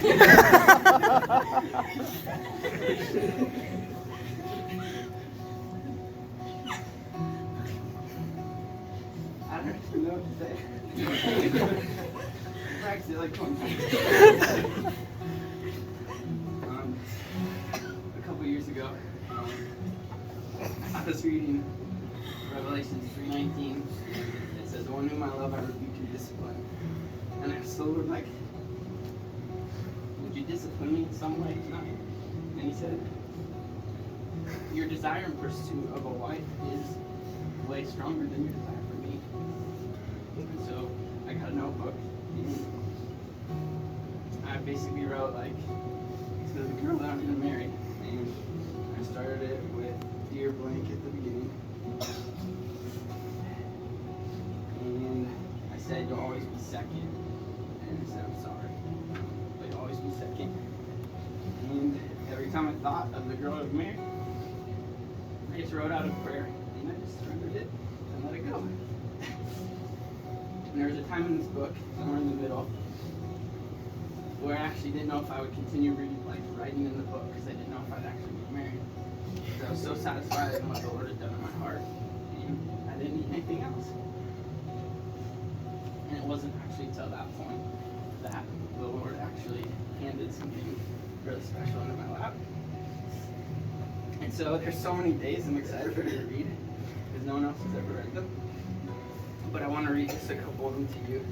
I don't actually know what to say. Practice it like 20 times. A couple years ago, I was reading Revelation 3:19. It says, "The one whom I love, I rebuke and discipline." And I was so like, "Would you discipline me in some way tonight?" And he said, "Your desire and pursuit of a wife is way stronger than your desire for me." And so I got a notebook. And I basically wrote like, to the girl that I'm gonna marry, and I started it with "Dear Blank" at the beginning, and I said, "You'll always be second," and I said, "I'm sorry, but you'll always be second." And every time I thought of the girl I would marry, I just wrote out a prayer, and I just surrendered it and let it go. And there was a time in this book, somewhere in the middle, where I actually didn't know if I would continue writing in the book, because I didn't know if I'd actually get married. Because I was so satisfied in what the Lord had done in my heart, and I didn't need anything else. And it wasn't actually until that point that the Lord actually handed something really special into my lap. And so there's so many days I'm excited for you to read, because no one else has ever read them. But I want to read just a couple of them to you,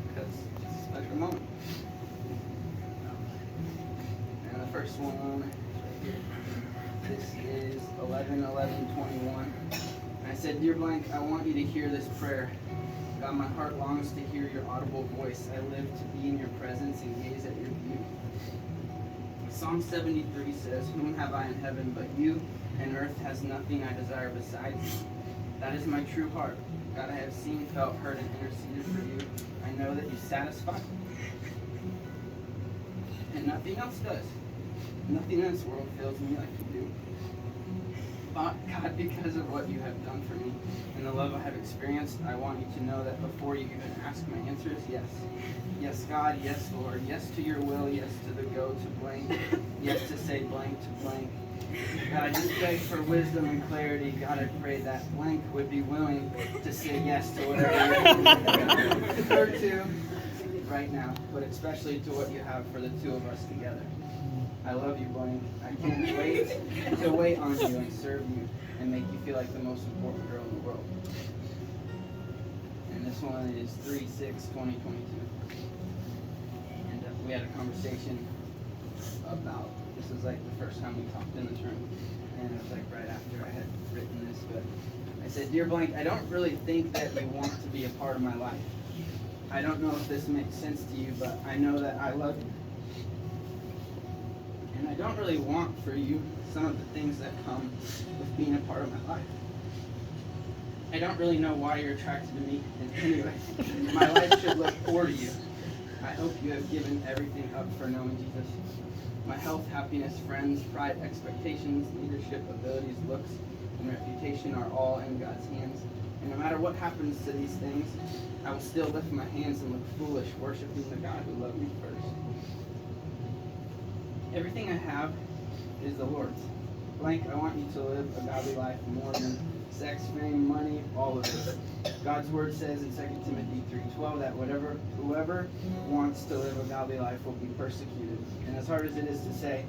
because it's a special moment. And the first one, right here, this is 11/11/21. And I said, "Dear Blank, I want you to hear this prayer. God, my heart longs to hear your audible voice. I live to be in your presence and gaze at your beauty." Psalm 73 says, "Whom have I in heaven but you, and earth has nothing I desire besides you. That is my true heart. God, I have seen, felt, heard, and interceded for you. I know that you satisfy, and nothing else does. Nothing in this world fills me like you do. But God, because of what you have done for me and the love I have experienced, I want you to know that before you even ask, my answer is yes. Yes, God, yes, Lord. Yes to your will, yes to the go to blank. Yes to say blank to blank. God, I just beg for wisdom and clarity. God, I pray that blank would be willing to say yes to whatever you're to right now, but especially to what you have for the two of us together. I love you, blank. I can't wait to wait on you and serve you and make you feel like the most important girl in the world." And this one is 3/6/2022. And we had a conversation about, this was like the first time we talked in this room, and it was like right after I had written this, but I said, "Dear Blank, I don't really think that you want to be a part of my life. I don't know if this makes sense to you, but I know that I love you. And I don't really want for you some of the things that come with being a part of my life. I don't really know why you're attracted to me, and anyway, my life should look poor to you. I hope you have given everything up for knowing Jesus. My health, happiness, friends, pride, expectations, leadership, abilities, looks, and reputation are all in God's hands. And no matter what happens to these things, I will still lift my hands and look foolish, worshiping the God who loved me first. Everything I have is the Lord's. Blank, I want you to live a godly life more than sex, fame, money, all of it. God's word says in 2 Timothy 3:12 that whoever wants to live a godly life will be persecuted. And as hard as it is to say,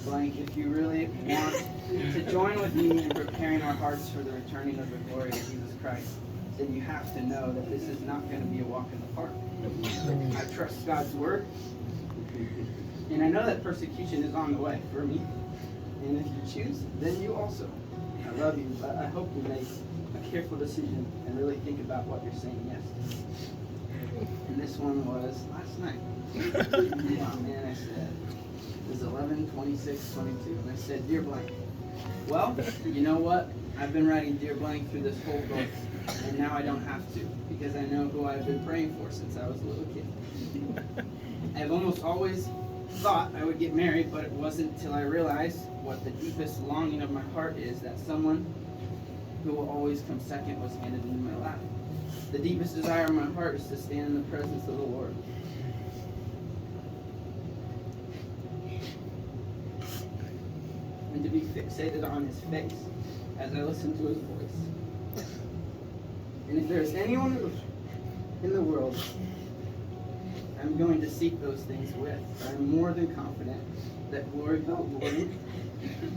blank, if you really want to join with me in preparing our hearts for the returning of the glory of Jesus Christ, then you have to know that this is not going to be a walk in the park. I trust God's word, and I know that persecution is on the way for me. And if you choose, then you also. I love you, but I hope you make a careful decision and really think about what you're saying yes to. And this one was last night. And I said, it was 11/26/22, and I said, "Dear Blank, well, you know what? I've been writing Dear Blank through this whole book, and now I don't have to, because I know who I've been praying for since I was a little kid. I've almost always thought I would get married, but it wasn't until I realized what the deepest longing of my heart is, that someone who will always come second was handed into my lap. The deepest desire of my heart is to stand in the presence of the Lord. and to be fixated on his face as I listen to his voice. And if there's anyone in the world I'm going to seek those things with, I'm more than confident that Glory Bell Gordon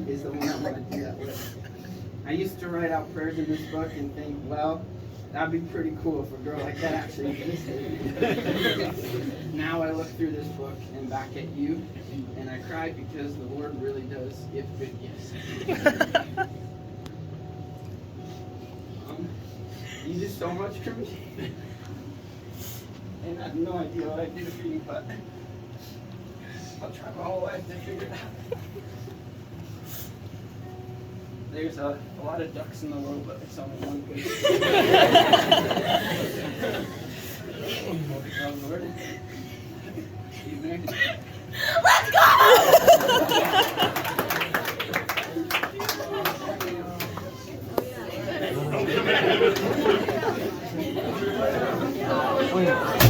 is the one I want to do that with. I used to write out prayers in this book and think, well, that'd be pretty cool if a girl like that actually existed. Now I look through this book and back at you, and I cry because the Lord really does give good gifts. You do so much for me. And I have no idea what I do for you, but I'll try my whole life to figure it out. There's a lot of ducks in the row, but it's only one good. Lord, amen. Let's go!